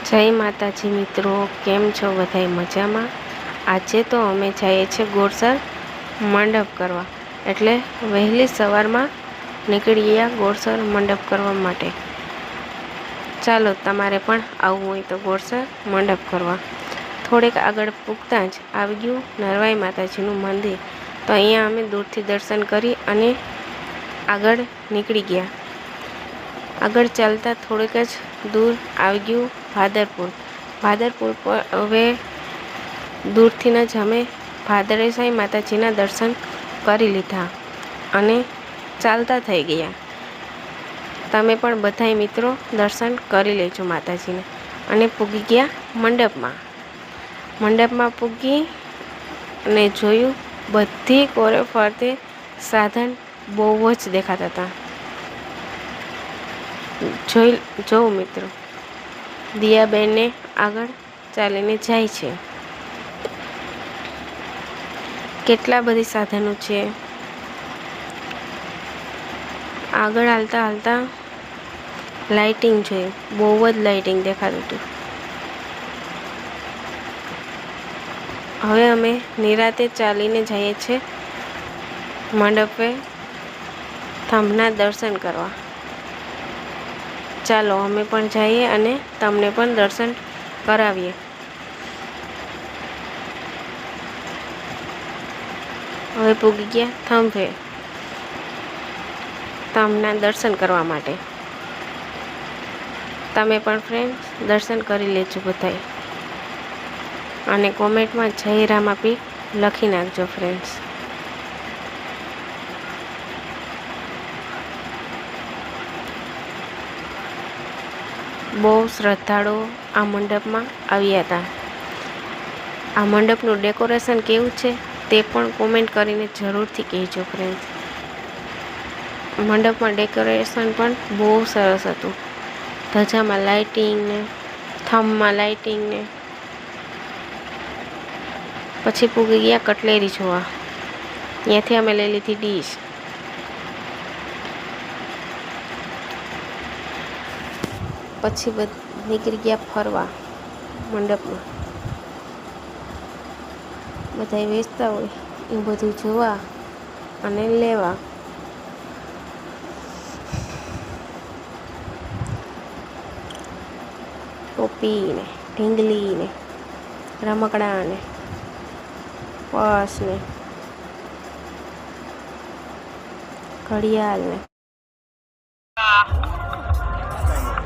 જય માતાજી મિત્રો, કેમ છો બધાય મજામાં? આજે તો અમે જઈએ છીએ ગોળસર મંડપ કરવા, એટલે વહેલી સવારમાં નીકળી ગયા ગોળસર મંડપ કરવા માટે. ચાલો તમારે પણ આવવું હોય તો ગોળસર મંડપ કરવા. થોડેક આગળ પૂગતાં જ આવી ગયું નરવાઈ માતાજીનું મંદિર. તો અહીંયા અમે દૂરથી દર્શન કરી અને આગળ નીકળી ગયા. આગળ ચાલતા થોડેક જ દૂર આવી ગયું ભાદરપુર. ભાદરપુર પર હવે દૂરથી જ અમે ભાદરેસાઈ માતાજીના દર્શન કરી લીધા અને ચાલતા થઈ ગયા. તમે પણ બધાય મિત્રો દર્શન કરી લેજો માતાજીને. અને પૂગી ગયા મંડપમાં. મંડપમાં પૂગી અને જોયું બધી કોરે ફરતે સાધન બહુ જ દેખાતા હતા. જોઉં મિત્રો, દિયાબેનને આગળ ચાલીને જાય છે. કેટલા બધી સાધનો છે. આગળ હાલતા લાઇટિંગ છે, બહુ જ લાઇટિંગ દેખાતું હતું. હવે અમે નિરાતે ચાલીને જઈએ છીએ મંડપે થંભના દર્શન કરવા. ચાલો અમે પણ જઈએ અને તમને પણ દર્શન કરાવીએ. હવે પૂગી ગયા થંભે થંભના દર્શન કરવા માટે. તમે પણ ફ્રેન્ડ્સ દર્શન કરી લેજો બધાય. અને કોમેન્ટમાં જય રામાપીર લખી નાખજો ફ્રેન્ડ્સ. બહુ શ્રદ્ધાળુઓ આ મંડપમાં આવ્યા હતા. આ મંડપનું ડેકોરેશન કેવું છે તે પણ કોમેન્ટ કરીને જરૂરથી કહેજો ફ્રેન્ડ્સ. મંડપમાં ડેકોરેશન પણ બહુ સરસ હતું. ધજામાં લાઇટિંગ ને થંભમાં લાઇટિંગ ને. પછી પૂગી ગયા કટલેરી જોવા. ત્યાંથી અમે લઈ લીધી ડીશ. પછી નીકળી ગયા ફરવા મંડપમાં. બધાય વેચતા હોય એ બધું જોવા અને લેવા. ટોપી ને ઢીંગલી ને રમકડા ને પર્સ ને ઘડિયાળ ને.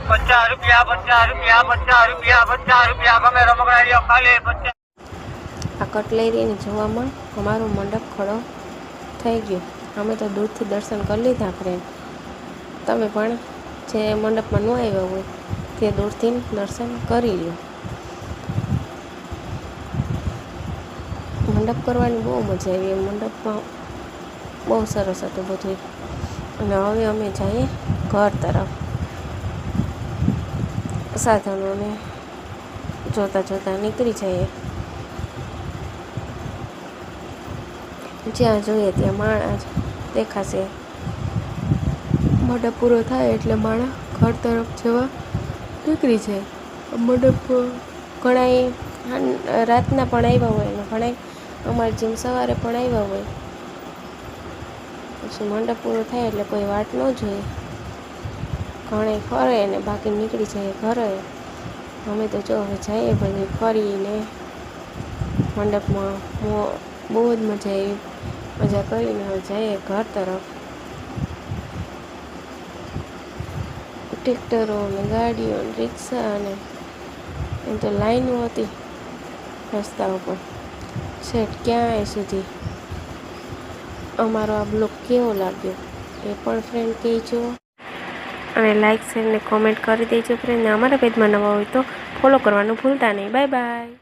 50 રૂપિયા 50 રૂપિયા 50 રૂપિયા 50 રૂપિયા ગમે રમકડા ખાલી 50. આ કટલેરીને જોવામાં અમારો મંડપ ખડો થઈ ગયો. અમે તો દૂરથી દર્શન કરી લીધા ફ્રેન્ડ. તમે પણ જે મંડપમાં ન આવ્યા હોય તે દૂરથી દર્શન કરી લો. મંડપ કરવાની બહુ મજા આવી. મંડપમાં બહુ સરસ હતું બધું. અને હવે અમે જઈએ ઘર તરફ. સાધનોને જોતાં નીકળી જઈએ. જ્યાં જોઈએ ત્યાં માણસ દેખાશે. મંડપ પૂરો થાય એટલે માણસ ઘર તરફ જવા નીકળી જાય. મંડપ ઘણાય રાતના પણ આવ્યા હોય ને ઘણાય અમારી જેમ સવારે પણ આવ્યા હોય. પછી મંડપ પૂરો થાય એટલે કોઈ વાટ ન જોઈએ. ઘણાય ફરે ને બાકી નીકળી જાય ઘરે. અમે તો જો હવે જઈએ બધું ફરીને મંડપમાં બહુ જ મજા આવી. મજા કરીને હવે જઈએ ઘર તરફ. ટ્રેક્ટરો ને ગાડીઓ ને રિક્ષા અને એમ તો લાઈનો હતી રસ્તા ઉપર છેક ક્યાંય સુધી. અમારો આ બ્લોગ કેવો લાગ્યો એ પણ ફ્રેન્ડ કહેજો. અને લાઇક શેર ને કોમેન્ટ કરી દેજો ફ્રેન્ડ. ને અમારા પેજમાં નવા હોય તો ફોલો કરવાનું ભૂલતા નહીં. Bye bye.